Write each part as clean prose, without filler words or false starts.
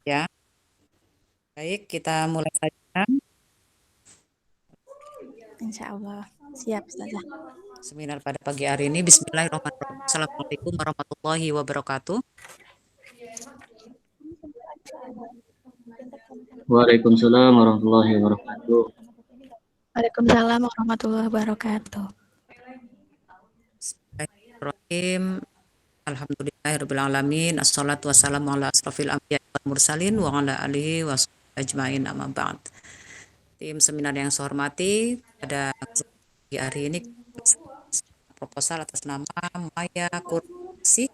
Ya, baik, kita mulai saja Insya Allah. Siap, Ustazah. seminar pada pagi hari ini. Bismillahirrahmanirrahim. Assalamualaikum warahmatullahi wabarakatuh. Waalaikumsalam warahmatullahi wabarakatuh. Waalaikumsalam warahmatullahi wabarakatuh. Bismillahirrahmanirrahim. Alhamdulillahirrahmanirrahim. Assalatu wassalamu ala asrafil anbiya wal mursalin wa ala alihi wa sahbihi ajmain amma ba'd. Tim seminar yang saya hormati, pada pagi hari ini proposal atas nama Maya Kursi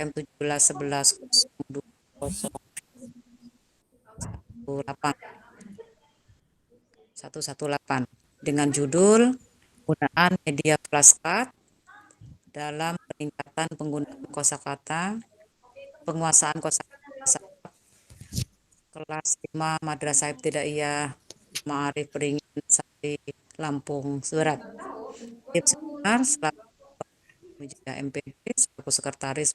M17110208 118 dengan judul penggunaan media flashcard dalam peningkatan penggunaan kosakata, penguasaan kosakata kelas 5 Madrasah Ibtidaiyah Ma'arif Beringin Sari Lampung Surat. Tim seminar selaku Meja MPD selaku sekretaris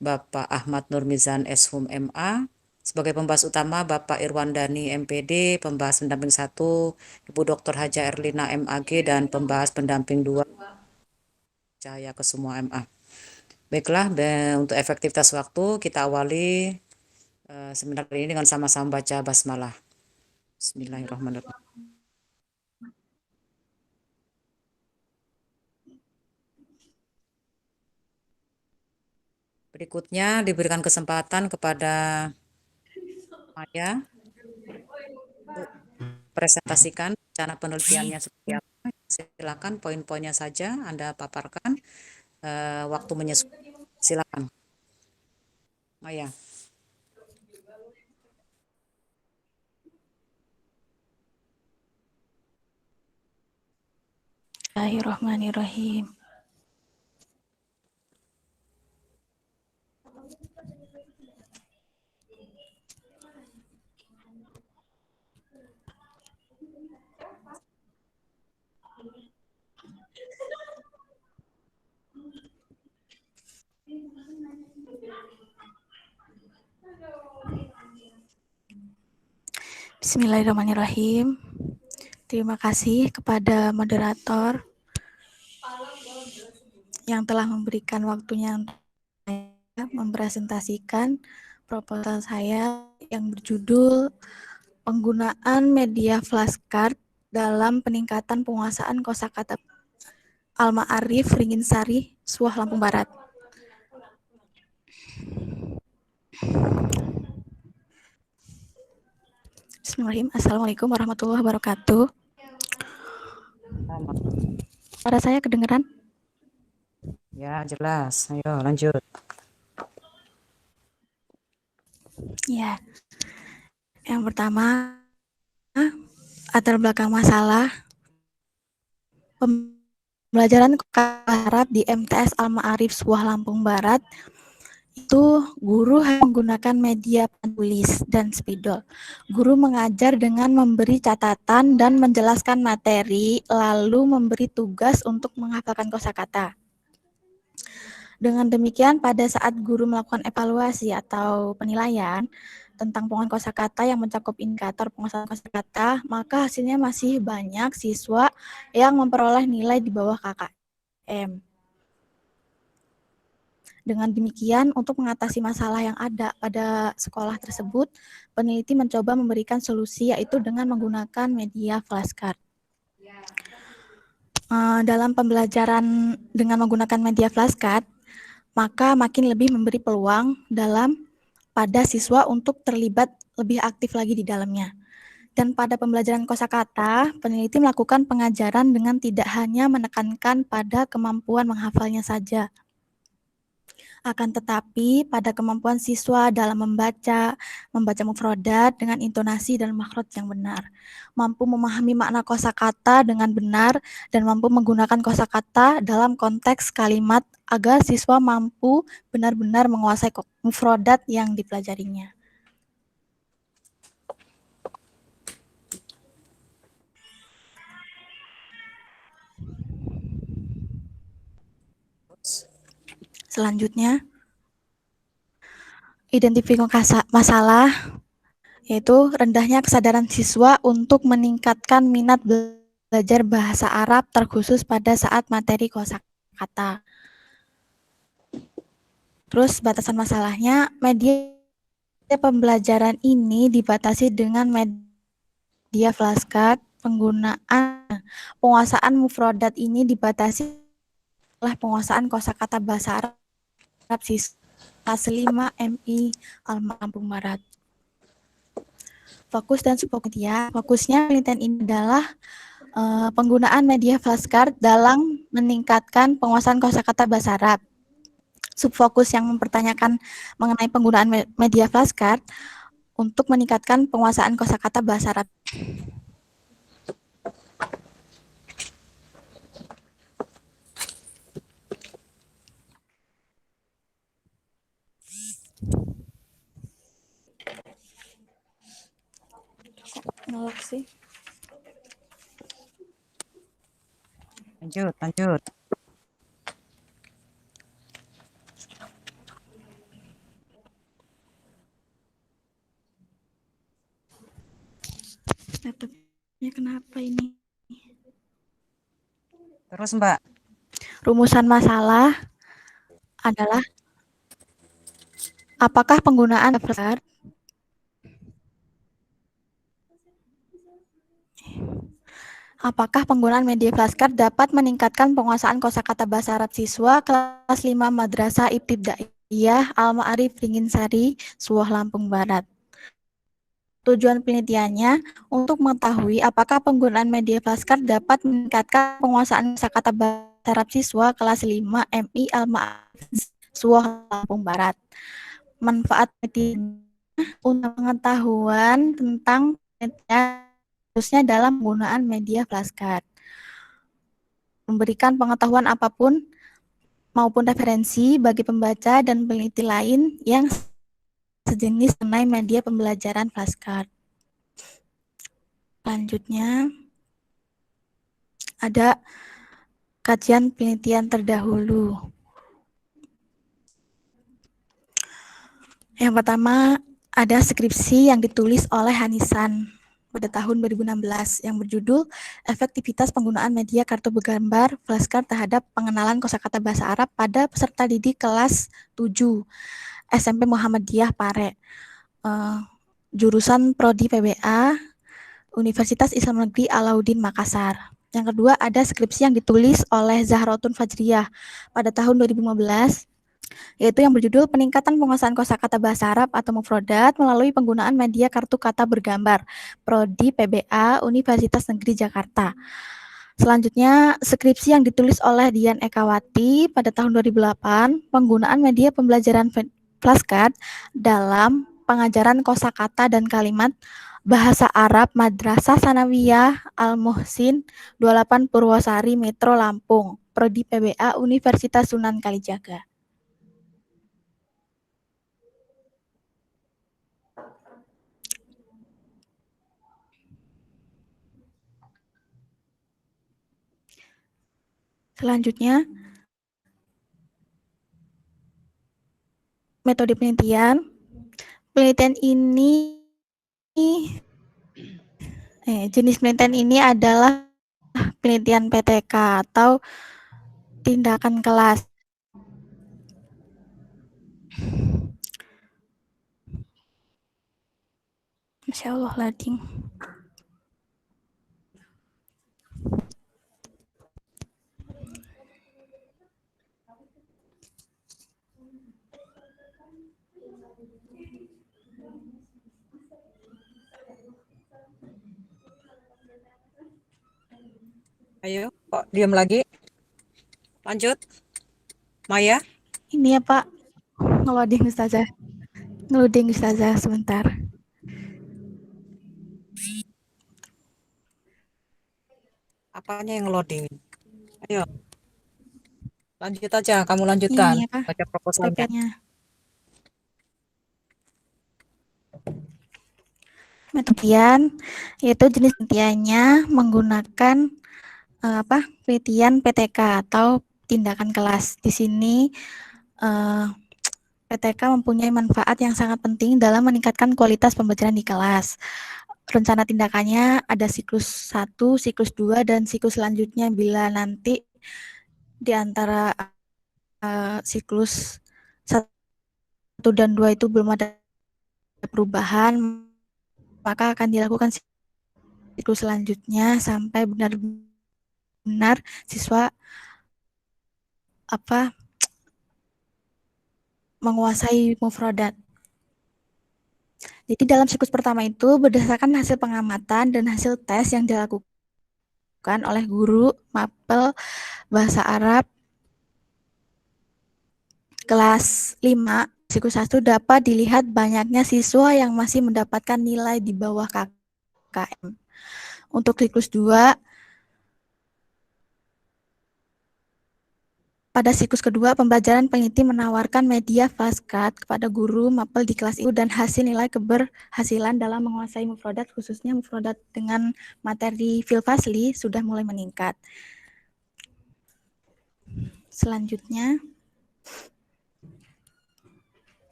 Bapak Ahmad Nurmizan Shum MA, sebagai pembahas utama Bapak Irwandani MPD, pembahas pendamping 1 Ibu Dr. Haja Erlina MAG, dan pembahas pendamping 2 Cahaya Kesumua MA. Baiklah, untuk efektivitas waktu kita awali seminar ini dengan sama-sama baca basmalah. Bismillahirrahmanirrahim. Berikutnya diberikan kesempatan kepada Maya untuk presentasikan rencana penelitiannya seperti apa. Silakan poin-poinnya saja Anda paparkan. Waktu menyesuaikan. Silakan, Maya. Bismillahirrahmanirrahim. Bismillahirrahmanirrahim. Terima kasih kepada moderator yang telah memberikan waktunya untuk saya mempresentasikan proposal saya yang berjudul penggunaan media flashcard dalam peningkatan penguasaan kosakata Al-Ma'arif Ringinsari, Suah, Lampung Barat. Bismillahirrahmanirrahim. Assalamualaikum warahmatullahi wabarakatuh. Suara saya kedengeran? Ya, jelas. Ayo, lanjut. Ya. Yang pertama, latar belakang masalah pembelajaran Arab di MTS Al-Ma'arif Suah, Lampung Barat itu guru hanya menggunakan media tulis dan spidol. Guru mengajar dengan memberi catatan dan menjelaskan materi, lalu memberi tugas untuk menghafalkan kosakata. Dengan demikian, pada saat guru melakukan evaluasi atau penilaian tentang penguasaan kosakata yang mencakup indikator penguasaan kosakata, maka hasilnya masih banyak siswa yang memperoleh nilai di bawah KKM. Dengan demikian, untuk mengatasi masalah yang ada pada sekolah tersebut, peneliti mencoba memberikan solusi, yaitu dengan menggunakan media flashcard. Dalam pembelajaran dengan menggunakan media flashcard, maka makin lebih memberi peluang pada siswa untuk terlibat lebih aktif lagi di dalamnya. Dan pada pembelajaran kosakata, peneliti melakukan pengajaran dengan tidak hanya menekankan pada kemampuan menghafalnya saja, akan tetapi pada kemampuan siswa dalam membaca mufradat dengan intonasi dan makhraj yang benar, mampu memahami makna kosakata dengan benar, dan mampu menggunakan kosakata dalam konteks kalimat agar siswa mampu benar-benar menguasai mufradat yang dipelajarinya. Selanjutnya, identifikasi masalah, yaitu rendahnya kesadaran siswa untuk meningkatkan minat belajar bahasa Arab terkhusus pada saat materi kosakata. Terus batasan masalahnya, media pembelajaran ini dibatasi dengan media flashcard, penguasaan mufrodat ini dibatasi oleh penguasaan kosakata bahasa Arab siswa kelas 5 MI Lampung Barat. Fokus dan subfokusnya, fokusnya penelitian ini adalah penggunaan media flashcard dalam meningkatkan penguasaan kosakata bahasa Arab. Subfokus yang mempertanyakan mengenai penggunaan media flashcard untuk meningkatkan penguasaan kosakata bahasa Arab. Nolak sih. Lanjut. Laptopnya kenapa ini? Terus Mbak. Rumusan masalah adalah apakah penggunaan flashcard media flashcard dapat meningkatkan penguasaan kosakata bahasa Arab siswa kelas 5 Madrasah Ibtidaiyah Al-Ma'arif Ringinsari, Suwoh, Lampung Barat. Tujuan penelitiannya untuk mengetahui apakah penggunaan media flashcard dapat meningkatkan penguasaan kosakata bahasa Arab siswa kelas 5 MI Al-Ma'arif, Suwoh, Lampung Barat. Manfaat penelitian untuk pengetahuan tentang penelitian khususnya dalam penggunaan media flashcard. Memberikan pengetahuan apapun maupun referensi bagi pembaca dan peneliti lain yang sejenis mengenai media pembelajaran flashcard. Selanjutnya ada kajian penelitian terdahulu. Yang pertama ada skripsi yang ditulis oleh Hanisan pada tahun 2016 yang berjudul Efektivitas Penggunaan Media Kartu Bergambar Flashcard Terhadap Pengenalan Kosakata Bahasa Arab pada Peserta Didik kelas 7 SMP Muhammadiyah Pare, jurusan Prodi PBA Universitas Islam Negeri Alauddin Makassar. Yang kedua ada skripsi yang ditulis oleh Zahratun Fajriyah pada tahun 2015 yaitu yang berjudul Peningkatan Penguasaan Kosakata Bahasa Arab atau Mufrodat melalui penggunaan media kartu kata bergambar, Prodi PBA Universitas Negeri Jakarta. Selanjutnya, skripsi yang ditulis oleh Dian Ekawati pada tahun 2008, penggunaan media pembelajaran flashcard dalam pengajaran kosakata dan kalimat Bahasa Arab Madrasah Sanawiyah Al-Muhsin 28 Purwosari Metro Lampung, Prodi PBA Universitas Sunan Kalijaga. Selanjutnya, metode penelitian. Penelitian ini, jenis penelitian ini adalah penelitian PTK atau tindakan kelas. Masya Allah, loading. Ayo, kok diam lagi? Lanjut. Maya? Ini ya Pak, ngeloading Ustazah. Ngeloading Ustazah sebentar. Apanya yang loading? Ayo. Lanjut aja, kamu lanjutkan. Ini ya Pak, Baca proposalnya. PP-nya. Penelitian, yaitu jenis penelitiannya menggunakan penelitian PTK atau tindakan kelas. Di sini PTK mempunyai manfaat yang sangat penting dalam meningkatkan kualitas pembelajaran di kelas. Rencana tindakannya ada siklus 1, siklus 2, dan siklus selanjutnya. Bila nanti di antara siklus 1 dan 2 itu belum ada perubahan, maka akan dilakukan siklus selanjutnya sampai benar-benar siswa menguasai mufradat. Jadi dalam siklus pertama itu berdasarkan hasil pengamatan dan hasil tes yang dilakukan oleh guru mapel bahasa Arab kelas 5, siklus 1 dapat dilihat banyaknya siswa yang masih mendapatkan nilai di bawah KKM. Untuk siklus 2, pada siklus kedua, pembelajaran peneliti menawarkan media flashcard kepada guru mapel di kelas itu dan hasil nilai keberhasilan dalam menguasai mufradat, khususnya mufradat dengan materi Fil Fasli, sudah mulai meningkat. Selanjutnya,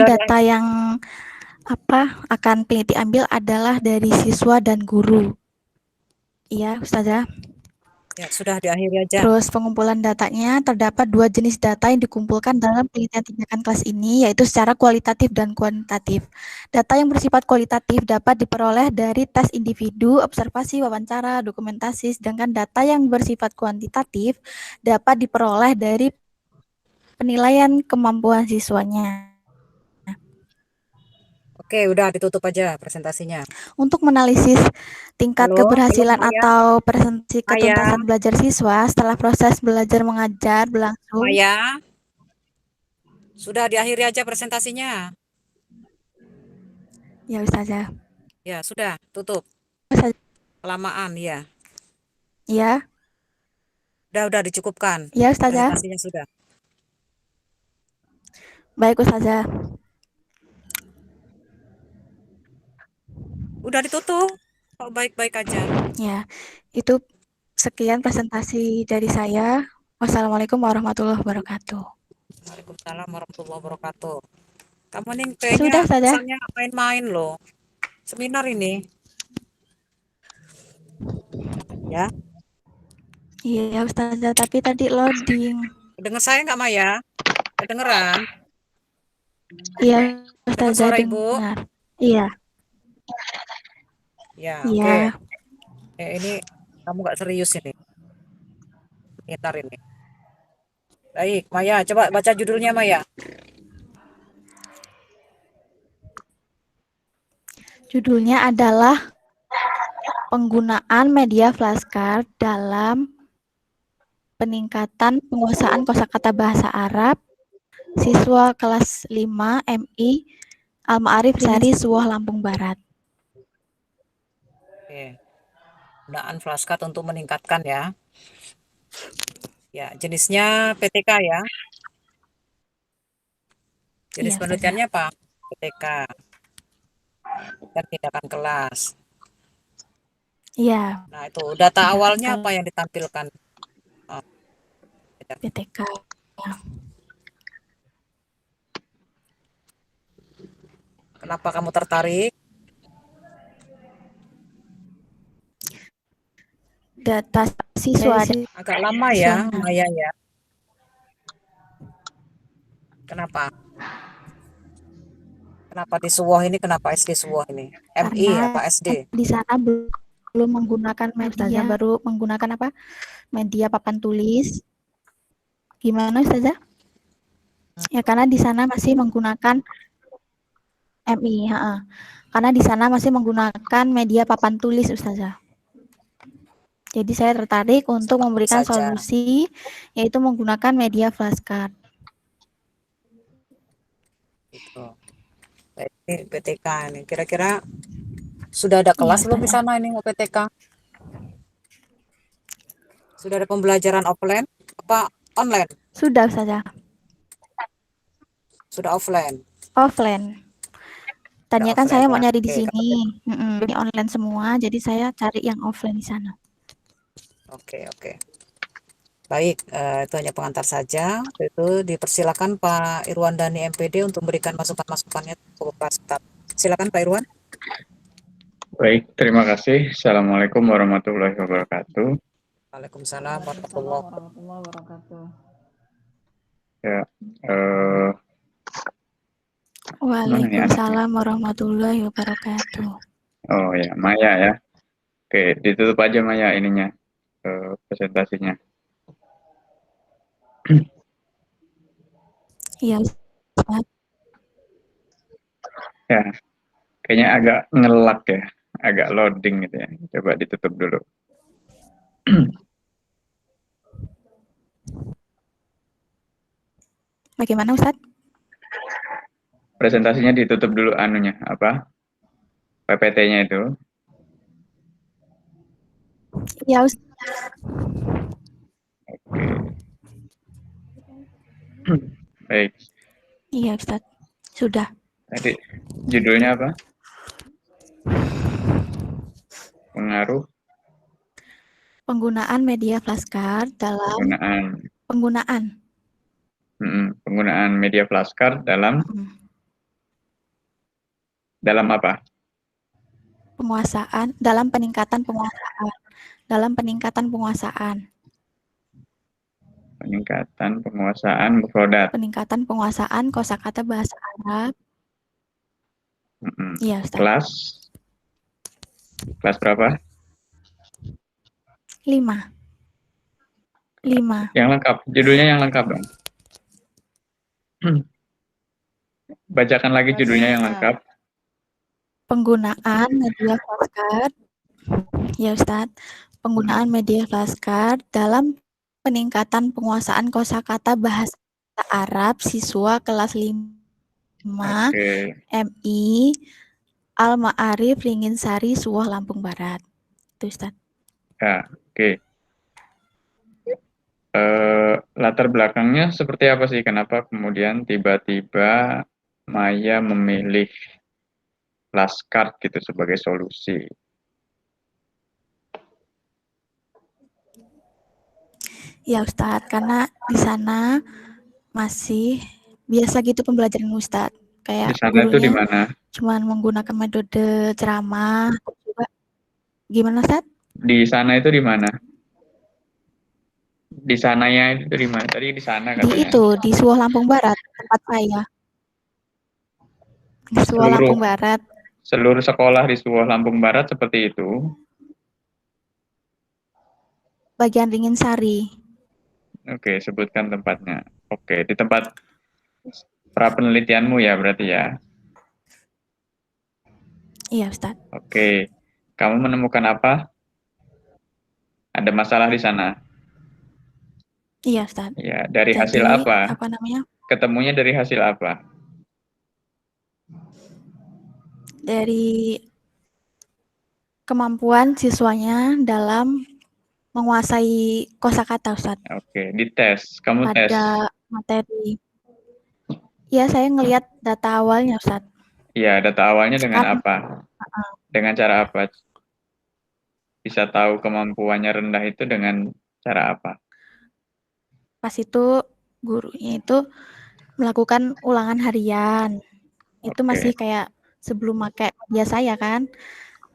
data yang akan peneliti ambil adalah dari siswa dan guru. Iya, Ustazah. Ya, sudah diakhiri aja. Terus pengumpulan datanya terdapat 2 jenis data yang dikumpulkan dalam penelitian tindakan kelas ini, yaitu secara kualitatif dan kuantitatif. Data yang bersifat kualitatif dapat diperoleh dari tes individu, observasi, wawancara, dokumentasi, sedangkan data yang bersifat kuantitatif dapat diperoleh dari penilaian kemampuan siswanya. Oke, udah ditutup aja presentasinya. Untuk menanalisis tingkat keberhasilan Maya. atau presentasi ketuntasan belajar siswa setelah proses belajar mengajar berlangsung. Maya, sudah diakhiri aja presentasinya. Ya, Ustazah. Ya, sudah, tutup. Kelamaan, ya. Iya. Udah dicukupkan. Ya, Ustazah. Presentasinya sudah. Baik, Ustazah. Udah ditutup. Kok baik-baik aja. Ya, itu sekian presentasi dari saya. Wassalamualaikum warahmatullahi wabarakatuh. Waalaikumsalam warahmatullahi wabarakatuh. Kamu nih kayaknya Sudah, Ustazah. kesannya main-main loh. Seminar ini. Ya. Iya, Ustazah, tapi tadi loading. Dengar saya nggak, Maya? Kedengeran? Iya, Dengar Ustazah, suara Ibu? dengar. Iya. Ya, Iya. oke. Ini kamu nggak serius ini. Ntar ini. Baik, Maya, coba baca judulnya, Maya. Judulnya adalah penggunaan media flashcard dalam peningkatan penguasaan kosakata bahasa Arab siswa kelas 5 MI Al-Ma'arif Sari Suwoh Lampung Barat. Oke. Penggunaan flashcard untuk meningkatkan ya. Ya, jenisnya PTK ya. Jenis Iya, penelitiannya apa? PTK. Dan tindakan kelas. Iya. Nah, itu data awalnya apa yang ditampilkan? PTK. Kenapa kamu tertarik? Data siswa. Agak lama ya, Maya ya. Kenapa? Kenapa di Suwoh ini? Kenapa SD Suwoh ini? MI apa SD? Di sana belum menggunakan media, baru menggunakan apa? Media papan tulis. Gimana, Ustazah? Ya, karena di sana masih menggunakan MI, karena di sana masih menggunakan media papan tulis, Ustazah. Jadi saya tertarik untuk memberikan solusi, yaitu menggunakan media flashcard. Itu. Ini PTK ini. Kira-kira sudah ada kelas belum di sana ini PTK? Sudah ada pembelajaran offline apa online? Sudah saja. Sudah offline. Offline. Sudah Tadinya kan offline saya mau ya. nyari di Oke, sini. Ini online semua, jadi saya cari yang offline di sana. oke. Baik, itu hanya pengantar saja. Itu dipersilakan Pak Irwan Dani MPD untuk memberikan masukan-masukannya untuk kelas start. Silakan Pak Irwan. Baik, terima kasih. Assalamualaikum warahmatullahi wabarakatuh. Waalaikumsalam warahmatullahi wabarakatuh. warahmatullahi wabarakatuh. Ya, eh, mana nih anaknya? Waalaikumsalam warahmatullahi wabarakatuh. Oh ya, Maya ya. Oke, ditutup aja Maya ininya, presentasinya. Iya, Ustaz. Ya, kayaknya agak ngelak ya, agak loading gitu ya. Coba ditutup dulu. Bagaimana Ustaz? Presentasinya ditutup dulu anunya, apa? PPT-nya itu. Iya, Ustaz. Oke. Baik. Iya, Ustaz. Sudah. Tadi judulnya apa? Pengaruh Penggunaan media flashcard dalam penggunaan media flashcard dalam apa? dalam peningkatan penguasaan. Peningkatan penguasaan mufradat. Peningkatan penguasaan kosakata bahasa Arab. Iya, Ustaz. Kelas berapa? 5. Yang lengkap, judulnya yang lengkap dong. Bacakan lagi judulnya yang lengkap. Penggunaan media flashcard. Ya, Ustaz. Penggunaan media flashcard dalam peningkatan penguasaan kosakata bahasa Arab siswa kelas 5 MI Al-Ma'arif Ringinsari Suwoh Lampung Barat. Itu, Ustaz. Ya, oke. Latar belakangnya seperti apa sih? Kenapa kemudian tiba-tiba Maya memilih flashcard gitu sebagai solusi? Ya, Ustadz, karena di sana masih biasa gitu pembelajaran Ustadz. Kayak di sana itu di mana? Cuman menggunakan metode ceramah. Gimana, Ustadz? Di sana itu di mana? Di sananya itu di mana? Tadi di sana katanya. Di Suwoh Lampung Barat, tempat saya. Di Suwoh Lampung Barat. Seluruh sekolah di Suwoh Lampung Barat seperti itu? Bagian Ringinsari. Oke, sebutkan tempatnya. Oke, di tempat pra penelitianmu ya berarti ya? Iya, Ustadz. Oke, kamu menemukan apa? Ada masalah di sana? Iya, Ustadz. Ya, dari hasil apa? Apa namanya? Ketemunya dari hasil apa? Dari kemampuan siswanya dalam menguasai kosakata, Ustadz. Oke, dites. Kamu tes? Pada materi. Ya, saya ngelihat data awalnya, Ustadz. Iya, data awalnya dengan apa? Dengan cara apa? Bisa tahu kemampuannya rendah itu dengan cara apa? Pas itu gurunya itu melakukan ulangan harian. Itu masih kayak sebelum pakai media saya kan.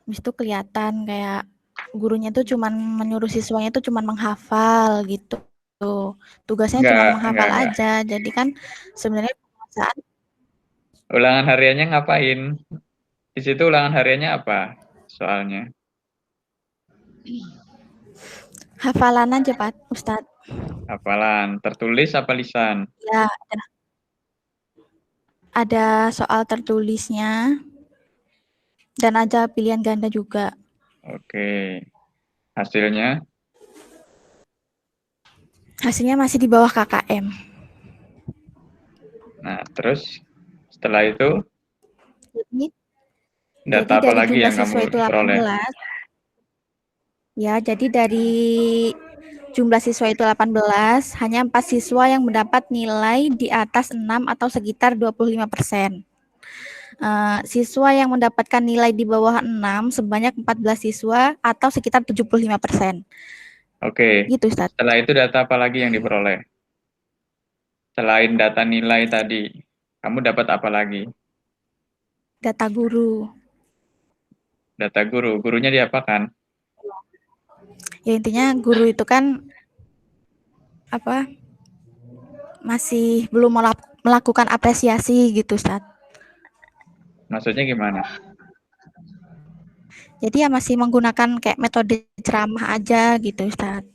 Habis itu kelihatan kayak gurunya tuh cuman menyuruh siswanya tuh cuman menghafal gitu. Tugasnya cuma menghafal aja. Jadi kan sebenarnya penguasaan. Ulangan hariannya ngapain? Di situ ulangan hariannya apa soalnya? Hafalan aja, Pak Ustadz. Hafalan, tertulis apa lisan? Ya, ada soal tertulisnya dan ada pilihan ganda juga. Oke, hasilnya? Hasilnya masih di bawah KKM. Nah, terus setelah itu? Data apa lagi yang kamu peroleh? Ya, jadi dari jumlah siswa itu 18, hanya 4 siswa yang mendapat nilai di atas 6 atau sekitar 25%. Siswa yang mendapatkan nilai di bawah 6 sebanyak 14 siswa atau sekitar 75%. Oke, Gitu, Ustaz. setelah itu data apa lagi yang diperoleh? Selain data nilai tadi, kamu dapat apa lagi? Data guru. Data guru, gurunya diapakan? Ya intinya guru itu kan apa? Masih belum melakukan apresiasi gitu, Ustaz. Maksudnya gimana? Jadi ya masih menggunakan kayak metode ceramah aja gitu, Ustaz.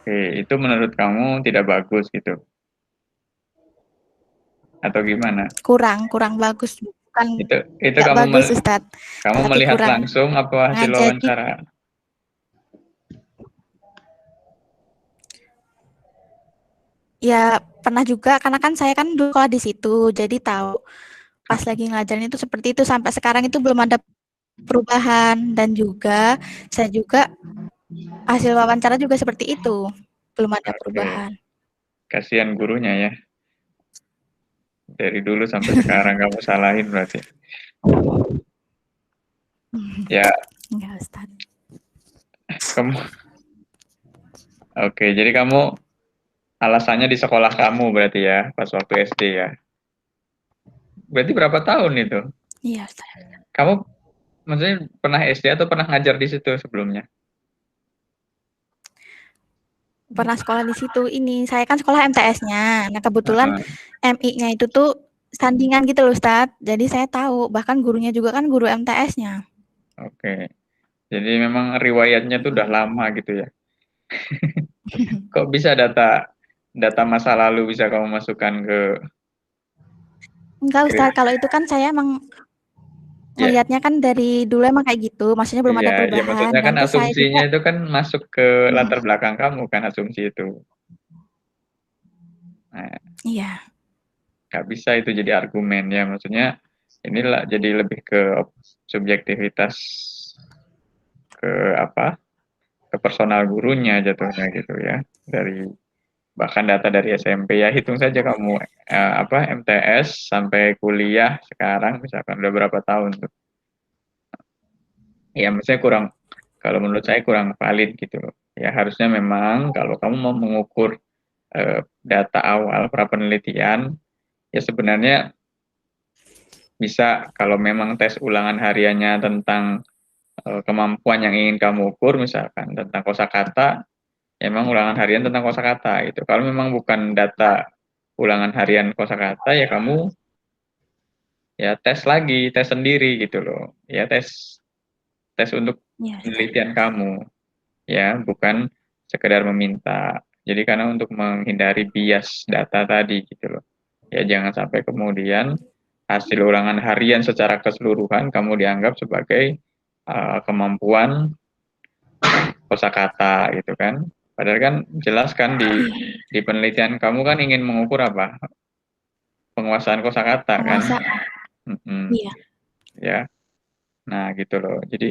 Oke, itu menurut kamu tidak bagus gitu? Atau gimana? Kurang bagus. Bukan Itu nggak kamu bagus, Ustaz. kamu Tapi melihat kurang. langsung apa hasil Nah, jadi wawancara? ya pernah juga karena kan saya kan dulu sekolah di situ, jadi tahu pas lagi ngajarin itu seperti itu sampai sekarang itu belum ada perubahan dan juga saya juga hasil wawancara juga seperti itu, belum ada Oke, perubahan. kasihan gurunya ya. Dari dulu sampai sekarang kamu salahin berarti. Ya, Enggak, Ustaz. kamu. Oke, jadi kamu alasannya di sekolah kamu berarti ya, pas waktu SD ya. Berarti berapa tahun itu? Iya, Ustaz. Kamu maksudnya pernah SD atau pernah ngajar di situ sebelumnya? Pernah sekolah di situ. Ini saya kan sekolah MTS-nya. Nah, kebetulan Heeh, MI-nya itu tuh sandingan gitu loh, Ustaz. Jadi saya tahu, bahkan gurunya juga kan guru MTS-nya. oke. Jadi memang riwayatnya tuh udah lama gitu ya. Kok bisa data data masa lalu bisa kamu masukkan Enggak, ke Ustaz. Kalau itu kan saya emang ya, ngelihatnya kan dari dulu emang kayak gitu, maksudnya belum ada iya, ya perubahan maksudnya dan kan terus saya juga asumsinya itu kan masuk ke latar hmm, belakang kamu kan asumsi itu. Nah, iya, nggak bisa itu jadi argumen ya, maksudnya inilah jadi lebih ke subjektivitas ke apa? Ke personal gurunya jatuhnya gitu ya. Dari bahkan data dari SMP ya hitung saja kamu apa MTS sampai kuliah sekarang misalkan udah berapa tahun tuh. Ya maksudnya kurang kalau menurut saya kurang valid gitu loh. Ya harusnya memang kalau kamu mau mengukur data awal pra penelitian ya sebenarnya bisa kalau memang tes ulangan hariannya tentang kemampuan yang ingin kamu ukur misalkan tentang kosakata, ya memang ulangan harian tentang kosakata itu. Kalau memang bukan data ulangan harian kosakata ya kamu ya tes lagi, tes sendiri gitu loh. Ya tes tes untuk iya, Ustaz. penelitian kamu ya, bukan sekedar meminta. Jadi karena untuk menghindari bias data tadi gitu loh. Ya jangan sampai kemudian hasil ulangan harian secara keseluruhan kamu dianggap sebagai kemampuan kosakata gitu kan. Padahal kan jelas kan Iya, di penelitian kamu kan ingin mengukur apa? Penguasaan kosakata kan. penguasaan. Mm-mm, Iya, ya. Nah, gitu loh. Jadi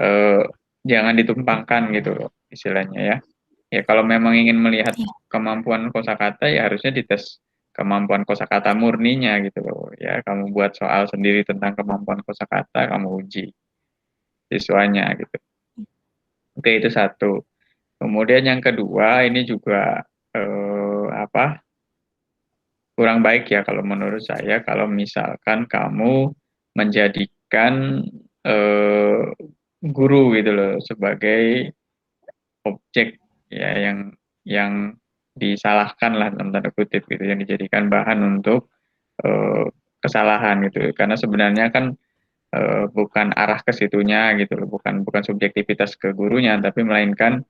eh, jangan ditumpangkan gitu loh istilahnya ya. Ya kalau memang ingin melihat iya. kemampuan kosakata ya harusnya dites kemampuan kosakata murninya gitu loh. Ya, kamu buat soal sendiri tentang kemampuan kosakata, kamu uji siswanya gitu. Oke, itu satu. Kemudian yang kedua ini juga apa? Kurang baik ya kalau menurut saya kalau misalkan kamu menjadikan eh, guru gitu loh sebagai objek ya yang disalahkan lah dalam tanda kutip gitu yang dijadikan bahan untuk eh, kesalahan gitu karena sebenarnya kan bukan arah ke situnya gitu loh bukan bukan subjektivitas ke gurunya tapi melainkan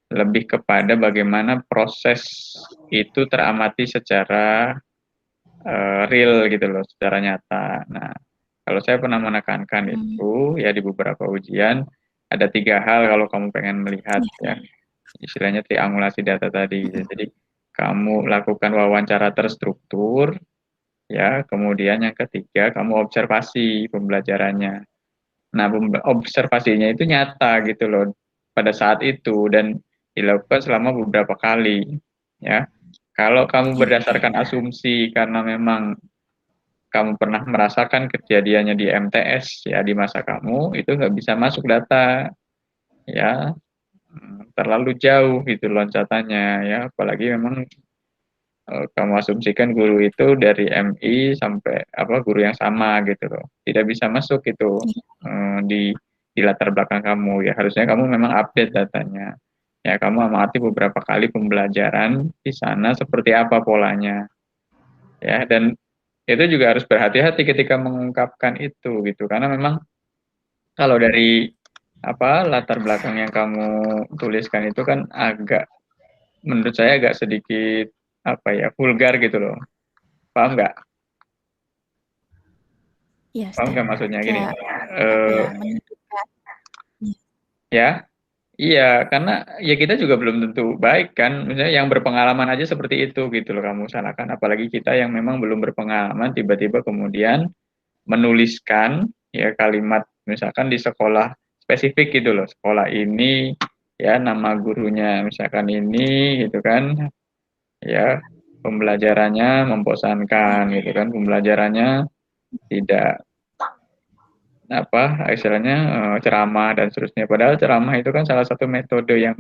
lebih kepada bagaimana proses itu teramati secara real gitu loh, secara nyata. Nah, kalau saya pernah menekankan Hmm, itu ya di beberapa ujian ada tiga hal kalau kamu pengen melihat iya, ya istilahnya triangulasi data tadi. Jadi kamu lakukan wawancara terstruktur ya, kemudian yang ketiga kamu observasi pembelajarannya. Nah, observasinya itu nyata gitu loh pada saat itu dan dilakukan selama beberapa kali, ya. Kalau kamu berdasarkan asumsi karena memang kamu pernah merasakan kejadiannya di MTS ya di masa kamu, itu nggak bisa masuk data, ya. Terlalu jauh gitu loncatannya ya, apalagi memang kamu asumsikan guru itu dari MI sampai guru yang sama gitu loh, tidak bisa masuk itu di latar belakang kamu ya, harusnya kamu memang update datanya ya, kamu amati beberapa kali pembelajaran di sana seperti apa polanya ya, dan itu juga harus berhati-hati ketika mengungkapkan itu gitu, karena memang kalau dari latar belakang yang kamu tuliskan itu kan agak, menurut saya agak sedikit vulgar gitu loh, paham nggak? Iya, Paham Ustaz. nggak maksudnya gini? Kayak apa ya, menunjukkan. Ya, iya, karena ya kita juga belum tentu baik kan, misalnya yang berpengalaman aja seperti itu gitu loh kamu salahkan, apalagi kita yang memang belum berpengalaman tiba-tiba kemudian menuliskan ya kalimat misalkan di sekolah spesifik gitu loh, sekolah ini ya nama gurunya misalkan ini gitu kan, ya pembelajarannya membosankan gitu kan, pembelajarannya tidak istilahnya ceramah dan seterusnya, padahal ceramah itu kan salah satu metode yang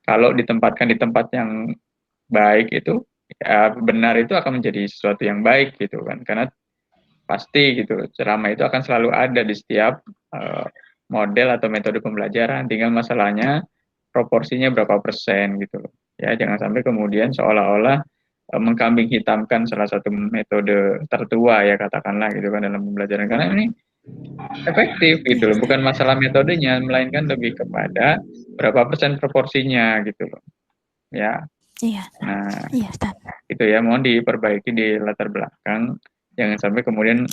kalau ditempatkan di tempat yang baik itu ya benar, itu akan menjadi sesuatu yang baik gitu kan, karena pasti gitu ceramah itu akan selalu ada di setiap model atau metode pembelajaran, tinggal masalahnya proporsinya berapa persen gitu loh ya, jangan sampai kemudian seolah-olah mengkambing hitamkan salah satu metode tertua ya katakanlah gitu kan dalam pembelajaran, karena ini efektif gitu loh, bukan masalah metodenya melainkan lebih kepada berapa persen proporsinya gitu loh ya. Iya, Nah iya, Ustaz. itu ya, mohon diperbaiki di latar belakang, jangan sampai kemudian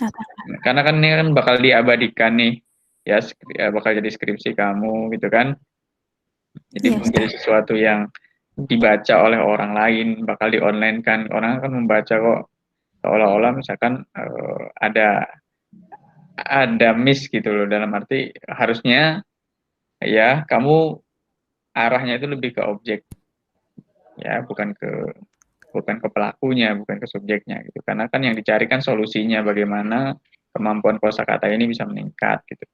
karena kan ini kan bakal diabadikan nih ya, bakal jadi skripsi kamu gitu kan, jadi Iya, menjadi Ustaz. sesuatu yang dibaca oleh orang lain, bakal di online kan, orang akan membaca kok seolah-olah misalkan ada miss gitu loh, dalam arti harusnya ya kamu arahnya itu lebih ke objek ya, bukan ke pelakunya, bukan ke subjeknya gitu, karena kan yang dicarikan solusinya bagaimana kemampuan kosakata ini bisa meningkat gitu.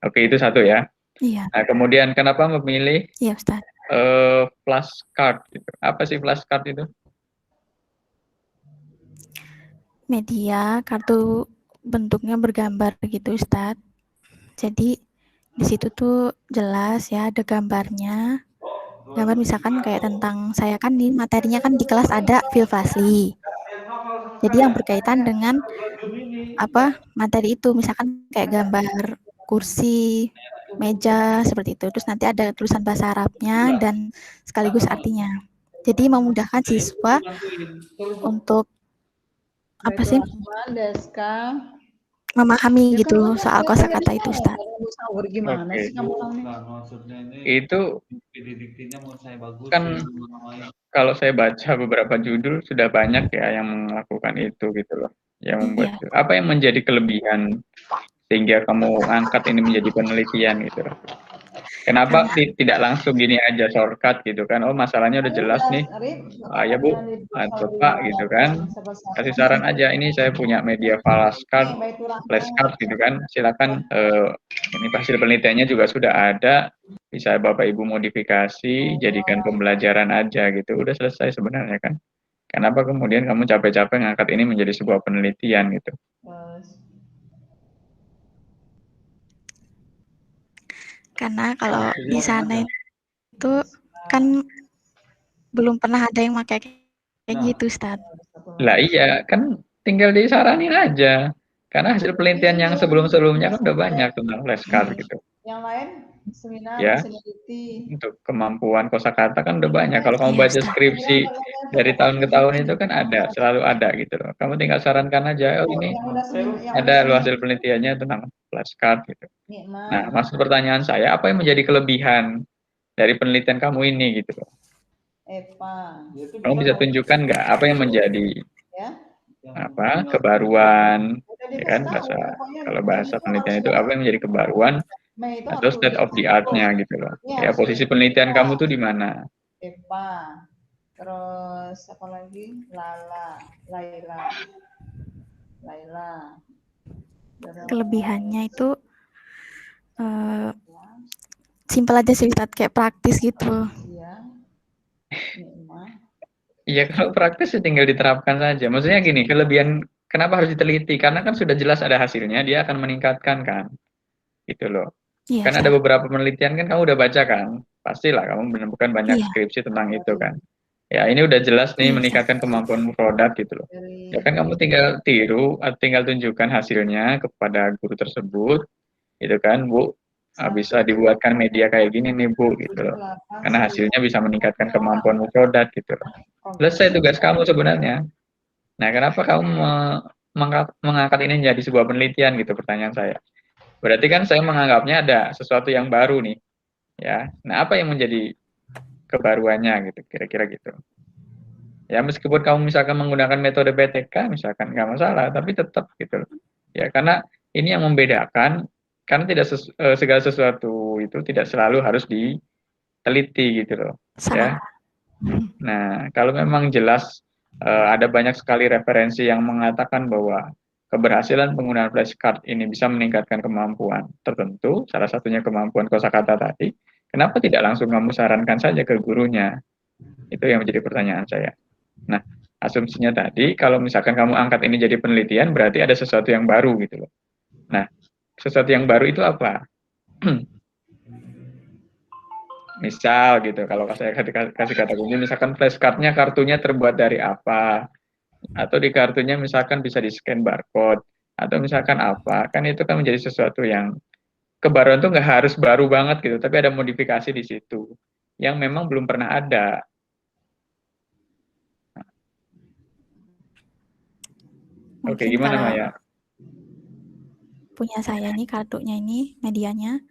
Oke, itu satu ya. Iya. Nah, kemudian kenapa memilih Iya, Ustaz. flashcard gitu, apa sih flashcard itu? Media kartu bentuknya bergambar gitu, Ustaz. Jadi di situ tuh jelas ya, ada gambarnya. Gambar misalkan kayak tentang saya kan di materinya kan di kelas ada Filfasli. Jadi yang berkaitan dengan materi itu, misalkan kayak gambar kursi, meja seperti itu. Terus nanti ada tulisan bahasa Arabnya dan sekaligus artinya. Jadi memudahkan siswa untuk memahami gitu soal kosakata itu, Ustaz. Itu kan kalau saya baca beberapa judul sudah banyak ya yang melakukan itu gitu loh, yang membuat itu. Apa yang menjadi kelebihan sehingga kamu angkat ini menjadi penelitian gitu loh? Kenapa tidak langsung gini aja shortcut gitu kan, oh masalahnya udah jelas nih, ya Bu atau Pak gitu kan, kasih saran aja, ini saya punya media flashcard gitu kan, silakan ini hasil penelitiannya juga sudah ada, bisa Bapak Ibu modifikasi, jadikan pembelajaran aja gitu, udah selesai sebenarnya kan. Kenapa kemudian kamu capek-capek ngangkat ini menjadi sebuah penelitian gitu? Karena kalau di sana itu kan belum pernah ada yang pakai kayak gitu, Ustaz. Lah iya, kan tinggal disaranin aja. Karena hasil penelitian yang sebelum-sebelumnya kan udah banyak tentang flashcard gitu. Yang lain seminar, ya, seniority. untuk kemampuan kosakata kan udah banyak. Kalau kamu baca skripsi dari tahun ke tahun itu kan ada, selalu ada gitu loh. Kamu tinggal sarankan aja, oh ini ada loh hasil penelitiannya tentang flashcard gitu. Nah, maksud pertanyaan saya, apa yang menjadi kelebihan dari penelitian kamu ini gitu loh? Kamu bisa tunjukkan nggak apa yang menjadi kebaruan, ya kan, kalau bahasa penelitian itu apa yang menjadi kebaruan Mei itu atau harus state of the tulisan. art-nya gitu loh. Ini Ya, harus posisi tulisan. penelitian EPA. kamu tuh di mana? EPA. Terus apa lagi? Laila. Terus Kelebihannya itu simpel aja sih Ustadz, kayak praktis gitu. Iya. Nikmah. Iya, kalau praktis ya tinggal diterapkan saja. Maksudnya gini, kelebihan kenapa harus diteliti? Karena kan sudah jelas ada hasilnya, dia akan meningkatkan kan. Gitu loh. Iya, Kan ada Ustadz. beberapa penelitian kan kamu udah baca kan? Pastilah kamu menemukan banyak Iya. skripsi tentang itu kan. Ya, ini udah jelas nih Iya, meningkatkan kemampuan produk gitu loh. Ya kan kamu tinggal tiru, tinggal tunjukkan hasilnya kepada guru tersebut, gitu kan, Bu. Bisa dibuatkan media kayak gini nih, Bu, gitu loh. Karena hasilnya bisa meningkatkan kemampuan produk gitu loh. Selesai tugas kamu sebenarnya. Nah, kenapa kamu mengangkat ini menjadi sebuah penelitian gitu, pertanyaan saya. Berarti kan saya menganggapnya ada sesuatu yang baru nih, ya. Nah, apa yang menjadi kebaruannya gitu, kira-kira gitu. Ya, meskipun kamu misalkan menggunakan metode BTK, misalkan nggak masalah, tapi tetap gitu loh. Ya, karena ini yang membedakan, karena tidak segala sesuatu itu tidak selalu harus diteliti gitu loh. Ya. Sama. Nah, kalau memang jelas ada banyak sekali referensi yang mengatakan bahwa keberhasilan penggunaan flashcard ini bisa meningkatkan kemampuan tertentu, salah satunya kemampuan kosakata tadi, kenapa tidak langsung kamu sarankan saja ke gurunya? Itu yang menjadi pertanyaan saya. Nah, asumsinya tadi, kalau misalkan kamu angkat ini jadi penelitian, berarti ada sesuatu yang baru gitu loh. Nah, sesuatu yang baru itu apa? Misal gitu, kalau saya kasih kata kunci, misalkan flashcardnya kartunya terbuat dari apa, atau di kartunya misalkan bisa di-scan barcode, atau misalkan apa, kan itu kan menjadi sesuatu yang kebaruan itu nggak harus baru banget gitu, tapi ada modifikasi di situ, yang memang belum pernah ada. Oke, Mungkin gimana kalau Maya? punya saya ini kartunya ini medianya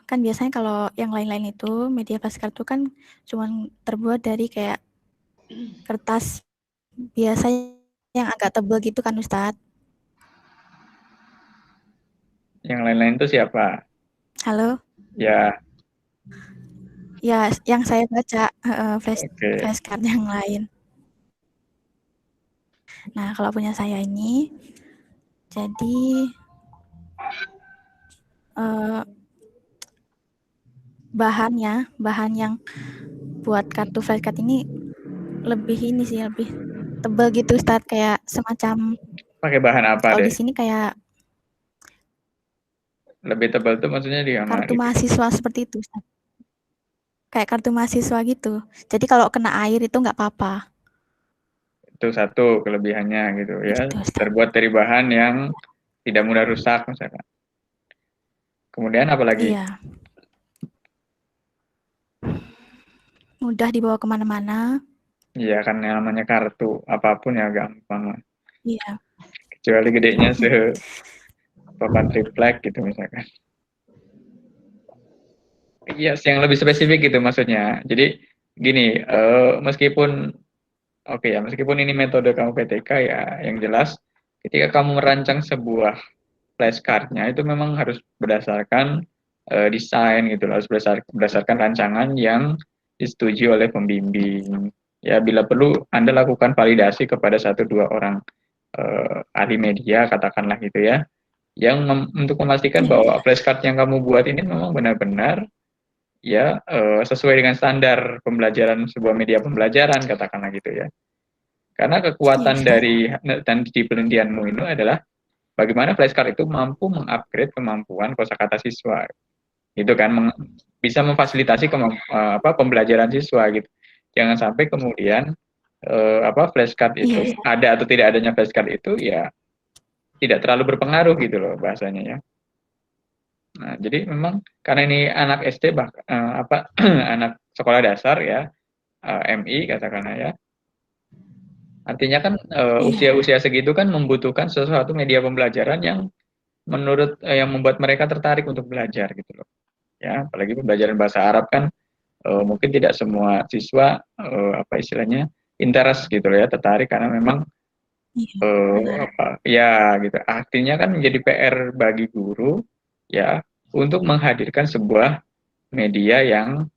kan biasanya kalau yang lain-lain itu media flashcard itu kan cuma terbuat dari kayak kertas biasa yang agak tebal gitu kan Ustadz. Yang lain-lain itu siapa? Halo? Ya, Ya, yang saya baca oke. flashcard yang lain. Nah, kalau punya saya ini jadi bahan yang buat kartu flashcard ini lebih tebal gitu Ustadz, kayak semacam Pakai bahan apa kalau deh? di sini kayak Lebih tebal tuh maksudnya di mana kartu gitu? mahasiswa seperti itu Ustadz. Kayak kartu mahasiswa gitu. Jadi kalau kena air itu nggak apa-apa. Itu satu kelebihannya gitu ya. Gitu Ustadz. Terbuat dari bahan yang tidak mudah rusak misalkan. Kemudian apa lagi? Iya. Mudah dibawa kemana-mana. Iya kan yang namanya kartu, apapun ya gampang lah. Iya. Kecuali gedenya papan triplek gitu misalkan. Iya, yang lebih spesifik gitu maksudnya. Jadi gini, meskipun meskipun ini metode kamu PTK ya, yang jelas ketika kamu merancang sebuah flashcardnya itu memang harus berdasarkan desain gitu loh, harus berdasarkan rancangan yang disetujui oleh pembimbing. Ya, bila perlu Anda lakukan validasi kepada 1-2 orang ahli media katakanlah gitu ya, yang untuk memastikan bahwa flashcard yang kamu buat ini memang benar-benar ya sesuai dengan standar pembelajaran sebuah media pembelajaran katakanlah gitu ya. Karena kekuatan dari dan di penelitianmu itu adalah bagaimana flashcard itu mampu mengupgrade kemampuan kosakata siswa. Gitu kan bisa memfasilitasi pembelajaran siswa gitu. Jangan sampai kemudian flashcard itu ada atau tidak adanya flashcard itu ya tidak terlalu berpengaruh gitu loh bahasanya ya. Nah, jadi memang karena ini anak SD anak sekolah dasar ya, MI katakanlah ya. Artinya kan usia-usia segitu kan membutuhkan sesuatu media pembelajaran yang yang membuat mereka tertarik untuk belajar gitu loh. Ya, apalagi pembelajaran bahasa Arab kan mungkin tidak semua siswa interest gitu loh ya, tertarik karena memang Iya, benar. ya gitu. Artinya kan menjadi PR bagi guru ya untuk menghadirkan sebuah media yang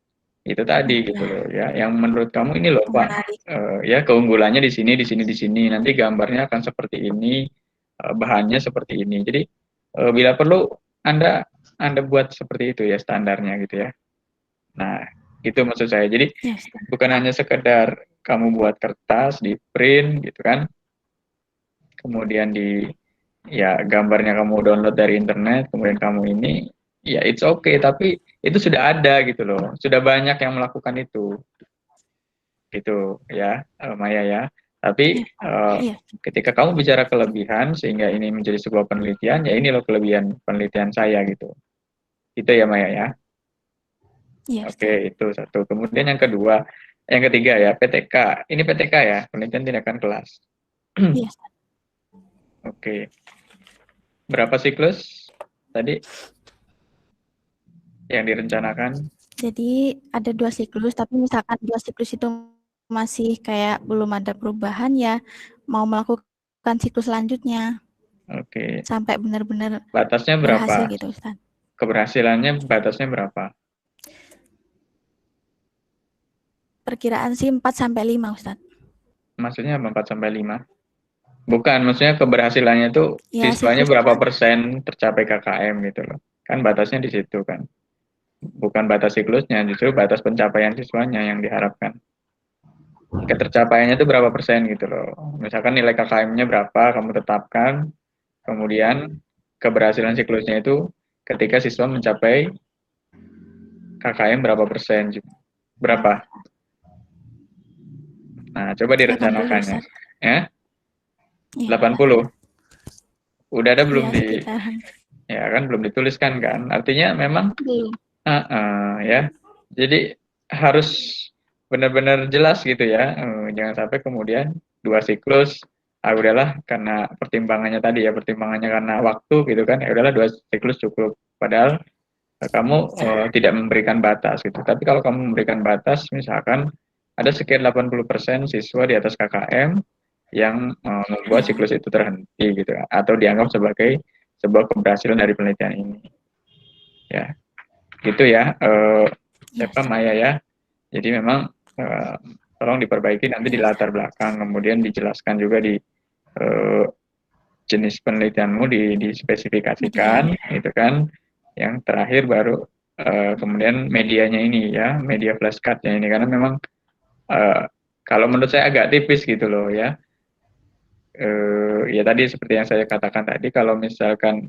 itu tadi gitu loh ya, yang menurut kamu ini loh Pak, Menarik. ya keunggulannya di sini, di sini, di sini. Nanti gambarnya akan seperti ini, bahannya seperti ini. Jadi bila perlu Anda buat seperti itu ya standarnya gitu ya. Nah, itu maksud saya. Jadi Ya, Ustaz. bukan hanya sekedar kamu buat kertas, di print gitu kan, kemudian ya gambarnya kamu download dari internet, kemudian kamu ini, ya it's okay, tapi itu sudah ada gitu loh, sudah banyak yang melakukan itu, gitu ya, Maya ya. Tapi Iya, ketika kamu bicara kelebihan sehingga ini menjadi sebuah penelitian, ya ini loh kelebihan penelitian saya gitu, itu ya Maya ya. iya, Oke, Ustaz. itu satu. Kemudian yang kedua, yang ketiga ya, PTK. Ini PTK ya, penelitian tindakan kelas. Iya, Ustaz. Oke. Berapa siklus tadi yang direncanakan? Jadi ada 2 siklus, tapi misalkan 2 siklus itu masih kayak belum ada perubahan ya, mau melakukan siklus selanjutnya Oke. sampai benar-benar Batasnya berhasil berapa? gitu, Ustaz. Keberhasilannya batasnya berapa? Perkiraan sih 4 sampai 5, Ustaz. Maksudnya 4 sampai 5? Bukan, maksudnya keberhasilannya itu Ya, siswanya berapa siklusnya. persen tercapai KKM gitu loh. Kan batasnya di situ kan. Bukan batas siklusnya, justru batas pencapaian siswanya yang diharapkan. Ketercapaiannya itu berapa persen gitu loh. Misalkan nilai KKM-nya berapa, kamu tetapkan, kemudian keberhasilan siklusnya itu ketika siswa mencapai KKM berapa persen, berapa? Nah, coba 80, direncanakannya. Ustaz. Ya, Iya, 80. Udah ada belum iya sekitaran. ya kan belum dituliskan kan? Artinya memang Belum. ya. Jadi harus benar-benar jelas gitu ya. Jangan sampai kemudian 2 siklus, udahlah karena pertimbangannya tadi ya, pertimbangannya karena waktu gitu kan. Ya udahlah 2 siklus cukup. Padahal kamu tidak memberikan batas gitu. Tapi kalau kamu memberikan batas, misalkan ada sekitar 80% siswa di atas KKM yang membuat Ya, siklus itu terhenti gitu, atau dianggap sebagai sebuah keberhasilan dari penelitian ini. Ya, gitu ya, iya, siapa Maya ya. Jadi memang tolong diperbaiki nanti di iya, Ustaz. latar belakang, kemudian dijelaskan juga di jenis penelitianmu dispesifikasikan, Medianya. gitu kan. Yang terakhir baru kemudian medianya ini ya, media flashcardnya ini, karena memang kalau menurut saya agak tipis gitu loh ya. Ya tadi seperti yang saya katakan tadi, kalau misalkan